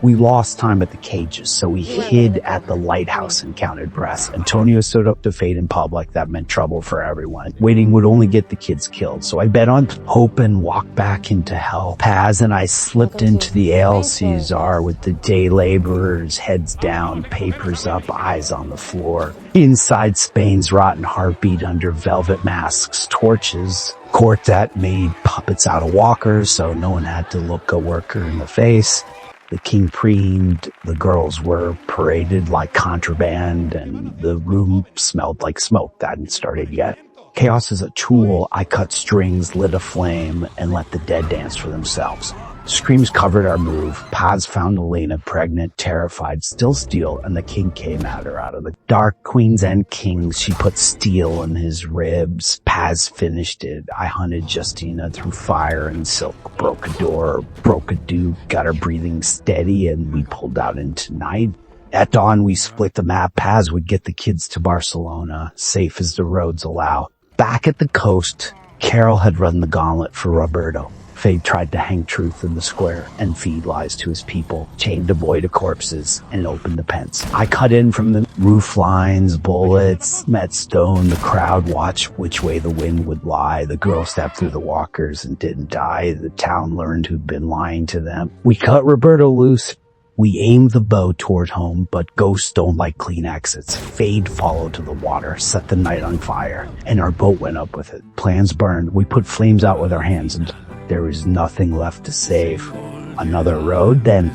We lost time at the cages, so we hid at the lighthouse and counted breaths. Antonio stood up to fate in public. That meant trouble for everyone. Waiting would only get the kids killed, so I bet on hope and walked back into hell. Paz and I slipped into the Ale Caesar with the day laborers, heads down, papers up, eyes on the floor. Inside Spain's rotten heartbeat under velvet masks, torches. Quartet made puppets out of walkers, so no one had to look a worker in the face. The king preened, the girls were paraded like contraband, and the room smelled like smoke. That hadn't started yet. Chaos is a tool. I cut strings, lit a flame, and let the dead dance for themselves. Screams covered our move. Paz found Elena pregnant, terrified, still steel, and the king came at her out of the dark. Queens and kings, she put steel in his ribs. Paz finished it. I hunted Justina through fire and silk, broke a door, broke a duke, got her breathing steady, and we pulled out into night. At dawn, we split the map. Paz would get the kids to Barcelona, safe as the roads allow. Back at the coast, Carol had run the gauntlet for Roberto. Fate tried to hang truth in the square and feed lies to his people, chained a boy to corpses, and opened the pens. I cut in from the roof lines, bullets, met stone. The crowd watched which way the wind would lie. The girl stepped through the walkers and didn't die. The town learned who'd been lying to them. We cut Roberto loose. We aimed the bow toward home, but ghosts don't like clean exits. Fade followed to the water, set the night on fire, and our boat went up with it. Plans burned. We put flames out with our hands, and there was nothing left to save. Another road, then.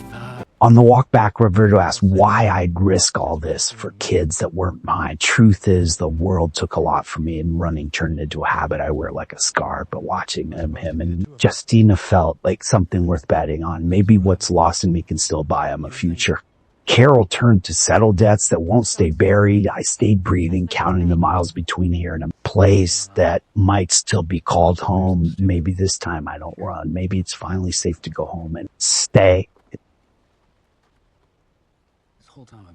On the walk back, Roberto asked why I'd risk all this for kids that weren't mine. Truth is, the world took a lot from me, and running turned into a habit I wear like a scar. But watching him and Justina felt like something worth betting on. Maybe what's lost in me can still buy him a future. Carol turned to settle debts that won't stay buried. I stayed breathing, counting the miles between here and a place that might still be called home. Maybe this time I don't run. Maybe it's finally safe to go home and stay. This whole time